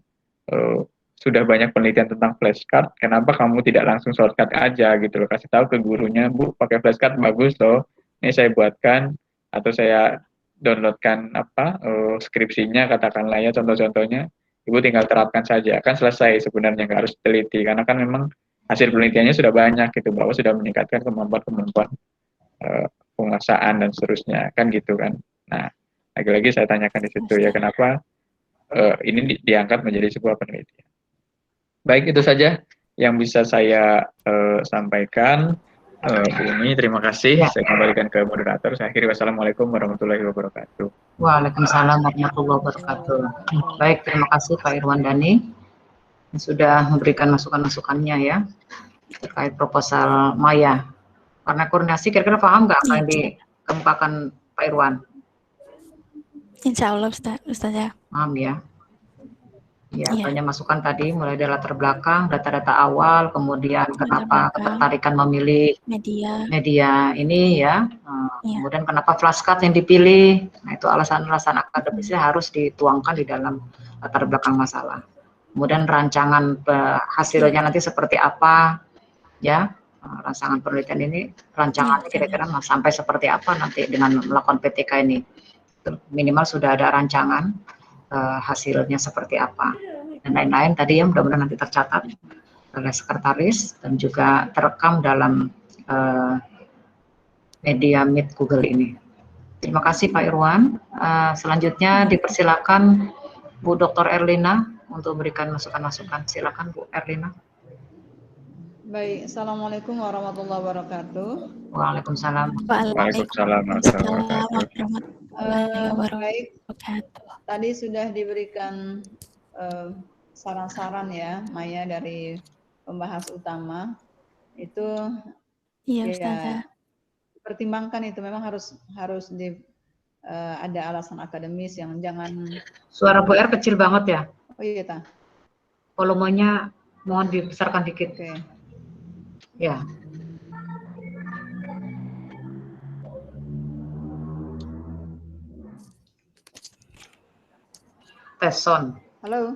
sudah banyak penelitian tentang flashcard, kenapa kamu tidak langsung shortcut aja gitu loh, kasih tahu ke gurunya, Bu, pakai flashcard bagus loh, ini saya buatkan, atau saya downloadkan skripsinya, katakanlah ya contoh-contohnya, Ibu tinggal terapkan saja, kan selesai sebenarnya, nggak harus teliti, karena kan memang hasil penelitiannya sudah banyak gitu, bahwa sudah meningkatkan kemampuan-kemampuan penguasaan dan seterusnya, kan gitu kan. Nah, lagi-lagi saya tanyakan di situ ya, kenapa ini diangkat menjadi sebuah penelitian. Baik, itu saja yang bisa saya sampaikan. Ini terima kasih. Ya. Saya kembalikan ke moderator. Saya akhiri, wassalamualaikum warahmatullahi wabarakatuh. Waalaikumsalam warahmatullahi wabarakatuh. Baik, terima kasih Pak Irwan Dhani yang sudah memberikan masukan-masukannya ya terkait proposal Maya. Karena koordinasi, kira-kira paham nggak apa yang dikemukakan Pak Irwan? Insya Allah, Ustaz ya. Paham ya? Ya, Iya. banyak masukan tadi, mulai dari latar belakang, data-data awal, kemudian kenapa ketertarikan memilih media ini ya, kemudian kenapa flashcard yang dipilih. Nah, itu alasan-alasan akademisnya harus dituangkan di dalam latar belakang masalah. Kemudian rancangan hasilnya nanti seperti apa, ya, rancangan penelitian ini, rancangannya kira-kira sampai seperti apa nanti dengan melakukan PTK ini. Minimal sudah ada rancangan hasilnya seperti apa dan lain-lain tadi yang mudah-mudahan nanti tercatat oleh sekretaris dan juga terekam dalam media Meet Google ini. Terima kasih Pak Irwan. Selanjutnya dipersilakan Bu Dr. Erlina untuk memberikan masukan-masukan. Silakan Bu Erlina. Baik, Assalamualaikum warahmatullahi wabarakatuh. Waalaikumsalam. Waalaikumsalam warahmatullahi wabarakatuh. Baik, tadi sudah diberikan saran-saran ya, Maya dari pembahas utama. Itu Iya, ya Ustazah. pertimbangkan, itu memang harus ada alasan akademis yang jangan. Suara Bu R kecil banget ya. Oh iya, Ta. Volumenya mohon dibesarkan dikit. Oke. Ya. Tes sound. Halo.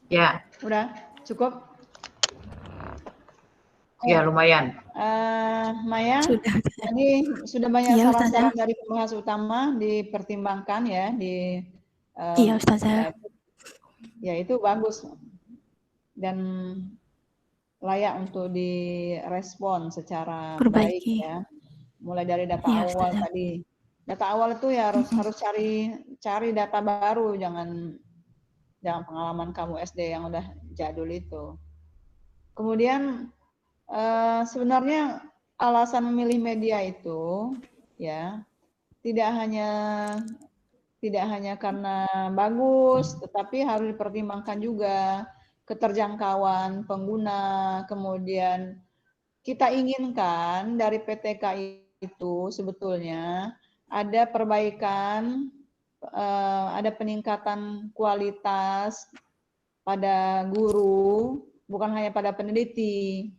Ya. Udah cukup? Ya, lumayan. Maya, Sudah. ini sudah banyak Iya, saran-saran Ustazah. dari pembahas utama, dipertimbangkan ya, Iya, Ustazah. ya itu bagus dan layak untuk direspon secara baik Perbaiki. ya. Mulai dari data Iya, awal Ustazah. tadi. Data awal itu ya harus cari data baru, jangan pengalaman kamu SD yang udah jadul itu. Kemudian sebenarnya alasan memilih media itu ya tidak hanya karena bagus, tetapi harus dipertimbangkan juga keterjangkauan pengguna, kemudian kita inginkan dari PTK itu sebetulnya ada perbaikan, ada peningkatan kualitas pada guru, bukan hanya pada peneliti.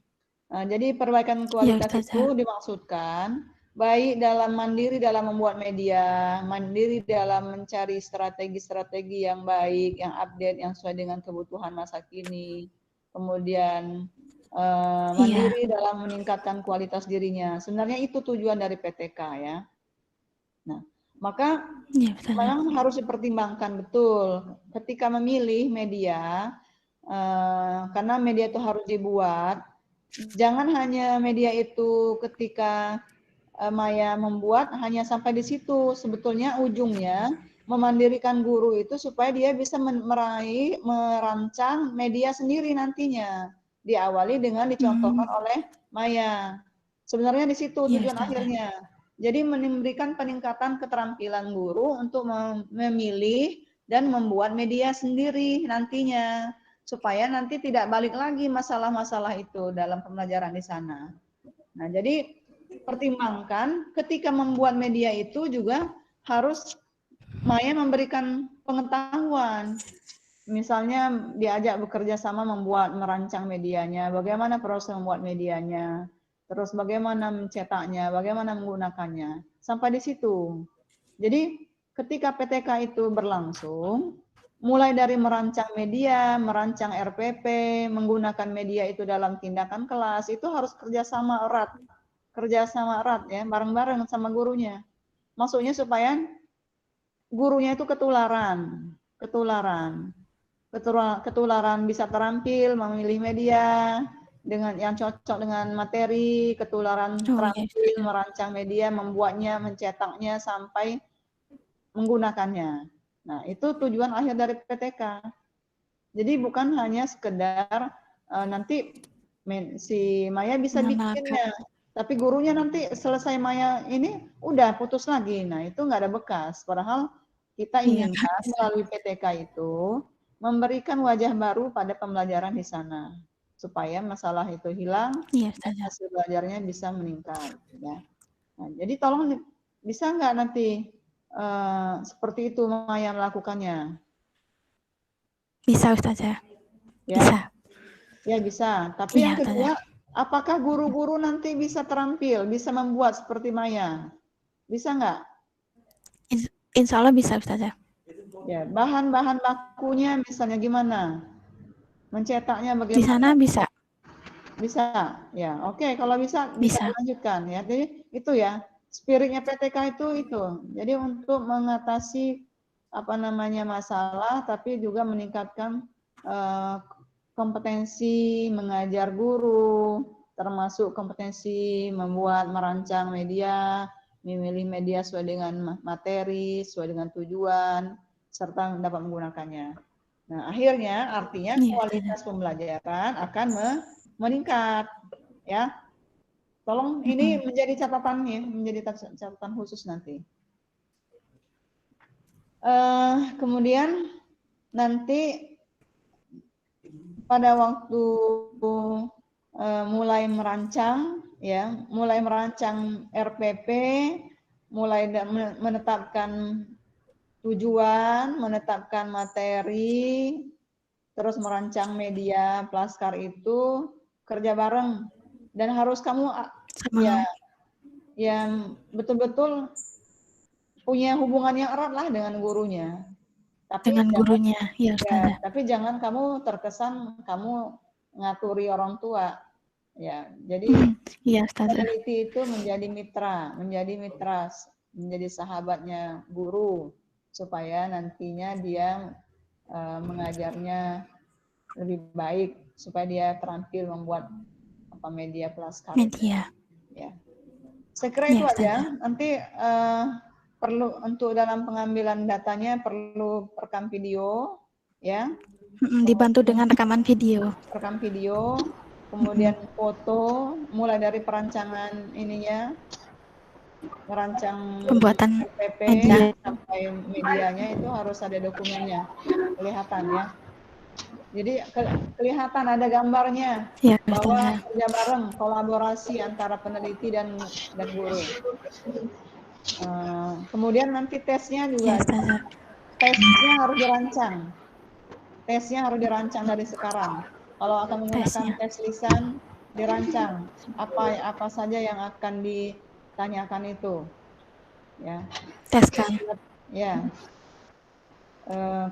Jadi perbaikan kualitas itu dimaksudkan baik dalam mandiri dalam membuat media, mandiri dalam mencari strategi-strategi yang baik, yang update, yang sesuai dengan kebutuhan masa kini. Kemudian mandiri dalam meningkatkan kualitas dirinya. Sebenarnya itu tujuan dari PTK ya. Nah, maka memang harus dipertimbangkan betul ketika memilih media, karena media itu harus dibuat. Jangan hanya media itu ketika Maya membuat hanya sampai di situ. Sebetulnya ujungnya memandirikan guru itu supaya dia bisa merancang media sendiri nantinya. Diawali dengan dicontohkan oleh Maya. Sebenarnya di situ tujuan akhirnya. Jadi memberikan peningkatan keterampilan guru untuk memilih dan membuat media sendiri nantinya. Supaya nanti tidak balik lagi masalah-masalah itu dalam pembelajaran di sana. Nah, jadi pertimbangkan ketika membuat media itu juga harus Maya memberikan pengetahuan. Misalnya diajak bekerja sama merancang medianya, bagaimana proses membuat medianya, terus bagaimana mencetaknya, bagaimana menggunakannya. Sampai di situ. Jadi ketika PTK itu berlangsung, mulai dari merancang media, merancang RPP, menggunakan media itu dalam tindakan kelas, itu harus kerjasama erat ya, bareng-bareng sama gurunya. Maksudnya supaya gurunya itu ketularan bisa terampil memilih media dengan yang cocok dengan materi, ketularan terampil merancang media, membuatnya, mencetaknya sampai menggunakannya. Nah, itu tujuan akhir dari PTK. Jadi bukan hanya sekedar nanti si Maya bisa bikinnya, tapi gurunya nanti selesai Maya ini udah putus lagi. Nah, itu nggak ada bekas. Padahal kita inginkan melalui PTK itu memberikan wajah baru pada pembelajaran di sana supaya masalah itu hilang dan hasil belajarnya bisa meningkat. Ya. Nah, jadi tolong bisa nggak nanti seperti itu Maya melakukannya? Bisa, Ustazah. Ya. Bisa. Ya bisa. Tapi yang kedua, apakah guru-guru nanti bisa terampil, bisa membuat seperti Maya? Bisa nggak? Insya Allah bisa, Ustazah. Ya, bahan-bahan bakunya misalnya gimana? Mencetaknya bagaimana? Di sana bisa. Bisa. Ya, oke. Kalau bisa dilanjutkan ya. Jadi itu ya, spiritnya PTK itu. Jadi untuk mengatasi masalah, tapi juga meningkatkan kompetensi mengajar guru, termasuk kompetensi merancang media, memilih media sesuai dengan materi, sesuai dengan tujuan, serta dapat menggunakannya. Nah, artinya kualitas pembelajaran akan meningkat, ya. Tolong ini menjadi catatan khusus nanti. Kemudian nanti pada waktu mulai merancang RPP, mulai menetapkan tujuan, menetapkan materi, terus merancang media Plaskar itu kerja bareng dan harus kamu yang betul-betul punya hubungan yang erat lah dengan gurunya. Tapi jangan kamu terkesan kamu ngaturi orang tua. Ya, jadi peneliti itu menjadi mitra, menjadi sahabatnya guru supaya nantinya dia mengajarnya lebih baik, supaya dia terampil membuat media Plaskar. Ya. Saya kira itu aja. Nanti perlu untuk dalam pengambilan datanya perlu rekam video, ya. Dibantu dengan rekaman video. Rekam video, kemudian foto, mulai dari perancangan ininya, merancang pembuatan RPP sampai medianya itu harus ada dokumennya, kelihatan ya. Jadi kelihatan ada gambarnya bahwa kerja bareng, kolaborasi antara peneliti dan guru. Kemudian nanti tesnya juga, tesnya harus dirancang. Tesnya harus dirancang dari sekarang. Kalau akan menggunakan tes lisan, dirancang apa saja yang akan ditanyakan itu. Ya. Ya.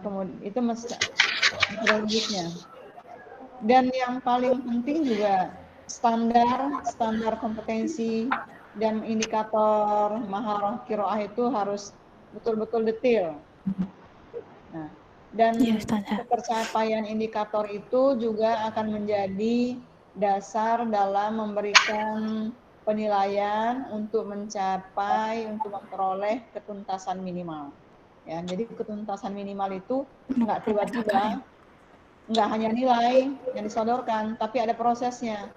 Kemudian itu metodologisnya. Dan yang paling penting juga standar kompetensi dan indikator maharah qiraah itu harus betul-betul detail. Nah, dan ketercapaian indikator itu juga akan menjadi dasar dalam memberikan penilaian untuk memperoleh ketuntasan minimal. Ya, jadi ketuntasan minimal itu nggak tiba-tiba, nggak hanya nilai yang disodorkan, tapi ada prosesnya.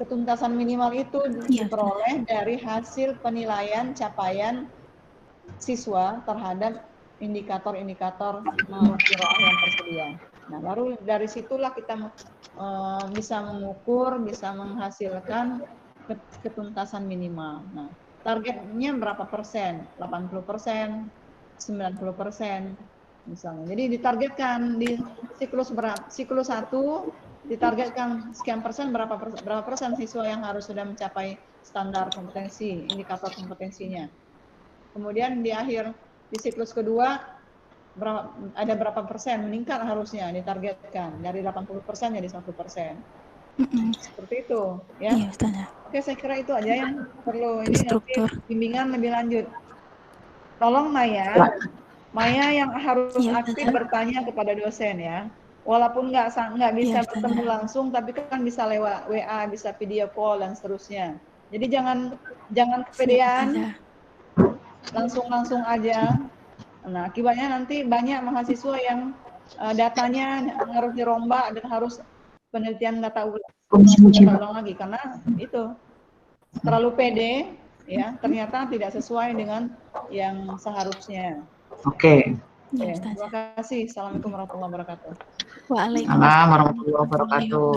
Ketuntasan minimal itu diperoleh dari hasil penilaian capaian siswa terhadap indikator-indikator qiraah yang tersedia. Nah, baru dari situlah kita bisa mengukur, bisa menghasilkan ketuntasan minimal. Nah, targetnya berapa persen? 80%, 90%. Misalnya. Jadi ditargetkan di siklus 1 ditargetkan sekian persen, berapa persen siswa yang harus sudah mencapai standar kompetensi, indikator kompetensinya. Kemudian di akhir di siklus kedua ada berapa persen meningkat harusnya ditargetkan dari 80% jadi 100%. Seperti itu, ya. Oke, saya kira itu aja yang perlu ini nanti bimbingan lebih lanjut. Tolong Maya yang harus aktif bertanya kepada dosen ya. Walaupun nggak bisa bertemu langsung, tapi kan bisa lewat WA, bisa video call dan seterusnya. Jadi jangan kepedean, langsung aja. Nah, akibatnya nanti banyak mahasiswa yang datanya harus dirombak dan harus penelitian data ulang lagi karena itu terlalu pede ya, ternyata tidak sesuai dengan yang seharusnya. Oke. Terima kasih. Assalamualaikum warahmatullahi wabarakatuh. Waalaikumsalam warahmatullahi wabarakatuh.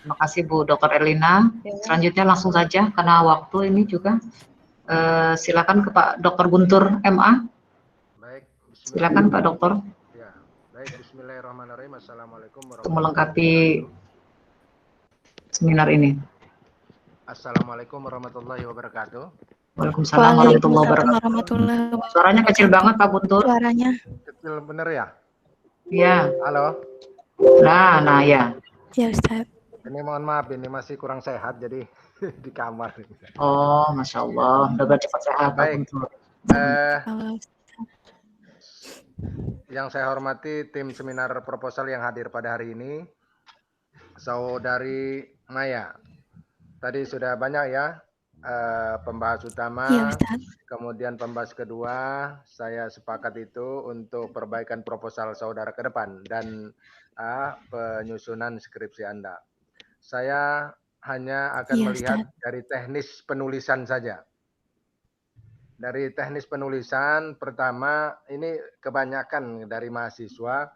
Terima kasih Bu Dr. Erlina. Selanjutnya langsung saja karena waktu ini juga. Silakan ke Pak Dr. Guntur MA. Baik. Silakan Pak Dokter. Ya, baik. Bismillahirrahmanirrahim. Assalamualaikum warahmatullahi wabarakatuh. Melengkapi seminar ini. Assalamualaikum warahmatullahi wabarakatuh. Waalaikumsalam warahmatullahi wabarakatuh. Suaranya kecil banget Pak Guntur. Suaranya kecil bener ya? Iya. Halo. Nah ya. Ya Ustaz. Ini mohon maaf, ini masih kurang sehat jadi di kamar. Oh, Masya Allah. Udah cepat sehat Pak Guntur. Yang saya hormati tim seminar proposal yang hadir pada hari ini, Saudari Maya. Tadi sudah banyak ya pembahas utama, kemudian pembahas kedua, saya sepakat itu untuk perbaikan proposal saudara ke depan dan penyusunan skripsi Anda. Saya hanya akan melihat dari teknis penulisan saja. Dari teknis penulisan, pertama ini kebanyakan dari mahasiswa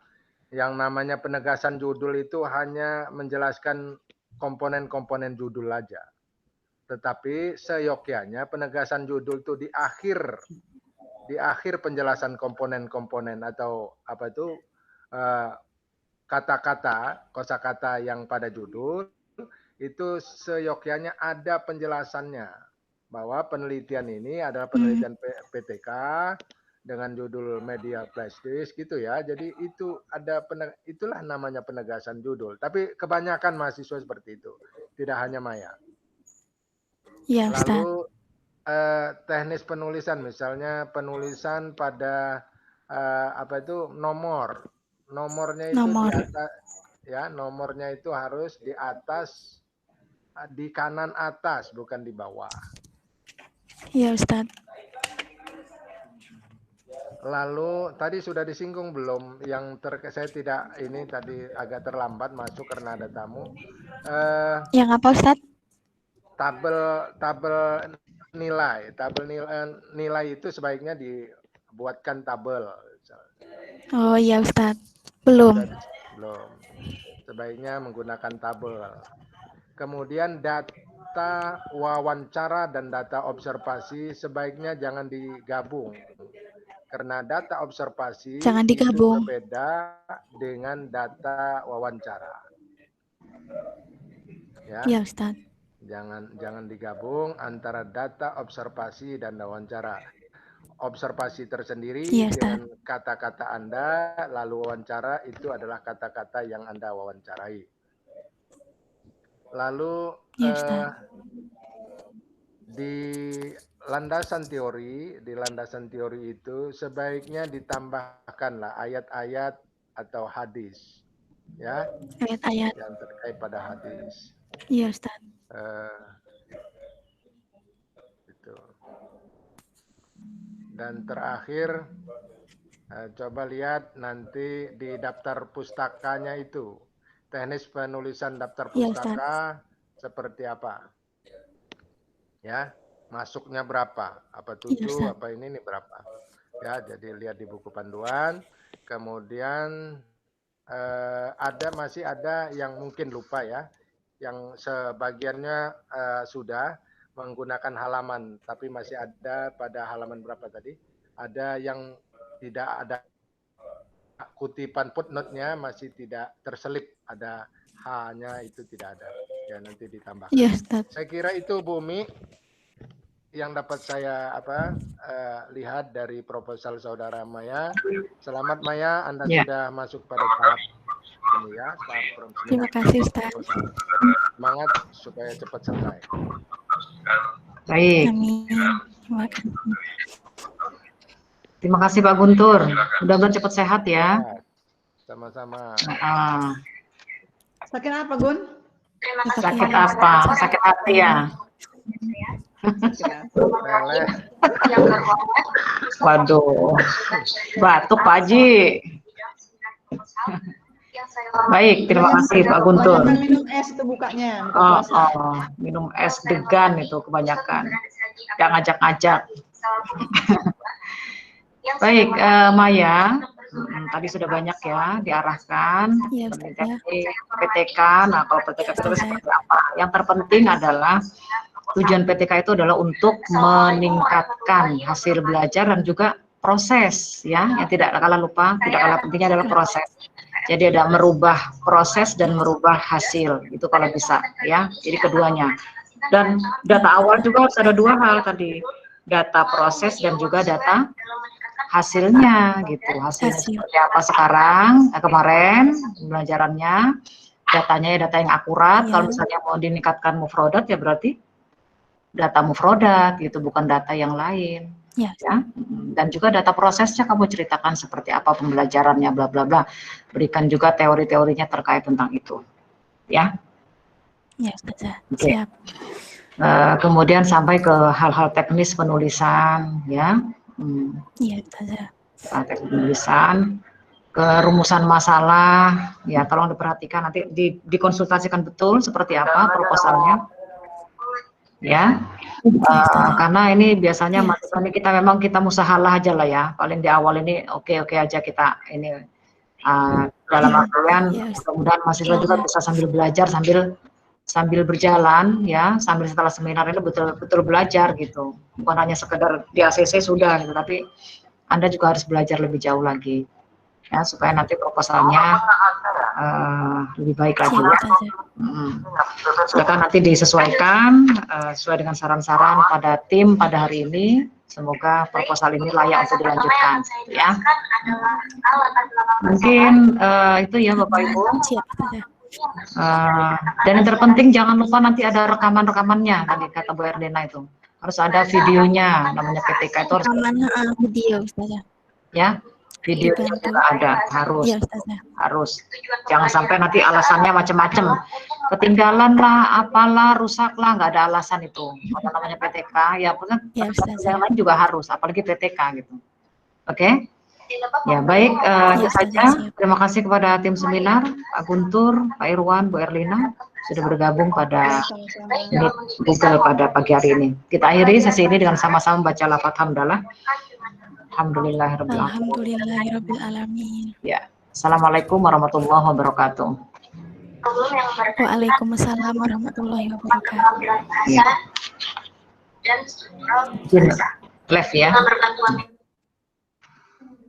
yang namanya penegasan judul itu hanya menjelaskan komponen-komponen judul aja. Tetapi seyogyanya penegasan judul itu di akhir penjelasan komponen-komponen atau apa itu kata-kata, kosakata yang pada judul itu seyogyanya ada penjelasannya. Bahwa penelitian ini adalah penelitian PTK dengan judul media plastis gitu ya. Jadi itu ada itulah namanya penegasan judul. Tapi kebanyakan mahasiswa seperti itu, tidak hanya Maya. Ya, lalu teknis penulisan, misalnya penulisan pada apa itu nomornya itu di atas ya, nomornya itu harus di atas, di kanan atas bukan di bawah. Iya, Ustadz. Lalu tadi sudah disinggung belum yang saya tidak ini tadi agak terlambat masuk karena ada tamu. Yang apa, Ustadz? Tabel nilai itu sebaiknya dibuatkan tabel. Oh iya, Ustadz. Belum. Sebaiknya menggunakan tabel. Kemudian data wawancara dan data observasi sebaiknya jangan digabung. Karena data observasi itu berbeda dengan data wawancara. Ya, Ustaz. Jangan digabung antara data observasi dan wawancara. Observasi tersendiri dengan kata-kata Anda, lalu wawancara itu adalah kata-kata yang Anda wawancarai. Lalu di landasan teori itu sebaiknya ditambahkanlah ayat-ayat atau hadis, ya. Ayat-ayat yang terkait pada hadis. Iya, Ustaz. Gitu. Dan terakhir, coba lihat nanti di daftar pustakanya itu. Teknis penulisan daftar pustaka seperti apa? Ya, masuknya berapa? Apa 7, apa ini berapa? Ya, jadi lihat di buku panduan. Kemudian masih ada yang mungkin lupa ya, yang sebagiannya sudah menggunakan halaman, tapi masih ada pada halaman berapa tadi? Ada yang tidak ada kutipan footnote-nya, masih tidak terselip, ada H-nya itu tidak ada. Ya, nanti ditambahkan. Ya, saya kira itu Bumi yang dapat saya lihat dari proposal saudara Maya. Selamat Maya, Anda sudah masuk pada tahap ini ya. Terima kasih, Ustaz. Semangat supaya cepat selesai. Baik. Amin. Terima kasih. Terima kasih Pak Guntur. Mudah-mudahan cepat sehat ya. Sama-sama. Sakit apa, Gun? Sakit apa? Sakit hati ya. Waduh, batuk Pak Haji. Baik, terima kasih Pak Guntur. Minum es itu bukanya. Minum es degan itu kebanyakan. Yang ngajak-ngajak. Baik, Maya. Tadi sudah banyak ya diarahkan PTK. Nah, kalau PTK itu seperti apa? Yang terpenting adalah tujuan PTK itu adalah untuk meningkatkan hasil belajar dan juga proses ya. Yang tidak kalah pentingnya adalah proses. Jadi ada merubah proses dan merubah hasil. Itu kalau bisa ya. Jadi keduanya. Dan data awal juga harus ada dua hal tadi. Data proses dan juga data hasilnya gitu. Hasilnya seperti apa sekarang, kemarin pembelajarannya, datanya ya data yang akurat. Kalau misalnya mau ditingkatkan mufrodat ya berarti data mufrodat gitu, bukan data yang lain. Ya. Dan juga data prosesnya kamu ceritakan seperti apa pembelajarannya bla bla bla. Berikan juga teori-teorinya terkait tentang itu. Ya. Ya, siap. Kemudian sampai ke hal-hal teknis penulisan ya. Iya, teknis penulisan, kerumusan masalah, ya tolong diperhatikan nanti dikonsultasikan betul seperti apa proposalnya. ya. Karena ini biasanya mahasiswa ini kita musahalah aja lah ya. Paling di awal ini oke aja kita ini dalam artian mudah-mudahan mahasiswa juga bisa sambil belajar sambil berjalan ya, sambil setelah seminar ini betul-betul belajar gitu. Bukan hanya sekedar di ACC sudah gitu, tapi Anda juga harus belajar lebih jauh lagi ya, supaya nanti proposalnya lebih baik lagi ya. Silakan nanti disesuaikan sesuai dengan saran-saran pada tim pada hari ini. Semoga proposal ini layak untuk dilanjutkan ya. Mungkin itu ya Bapak Ibu. Dan yang terpenting jangan lupa nanti ada rekaman-rekamannya, tadi kata Bu Erlina itu harus ada videonya, namanya PTK itu harus video ya, videonya juga ada, harus jangan sampai nanti alasannya macam-macam, ketinggalan lah, apalah, rusak lah, nggak ada alasan itu. Kalau namanya PTK ya pun yang lain juga harus, apalagi PTK gitu. Oke? Ya baik, itu saja. Terima kasih kepada tim seminar, Pak Guntur, Pak Irwan, Bu Erlina sudah bergabung pada unit Google pada pagi hari ini. Kita akhiri sesi ini dengan sama-sama baca lafaz hamdalah. Alhamdulillahirabbil alamin. Ya, assalamualaikum warahmatullahi wabarakatuh. Waalaikumsalam warahmatullahi wabarakatuh. Ya. Live ya.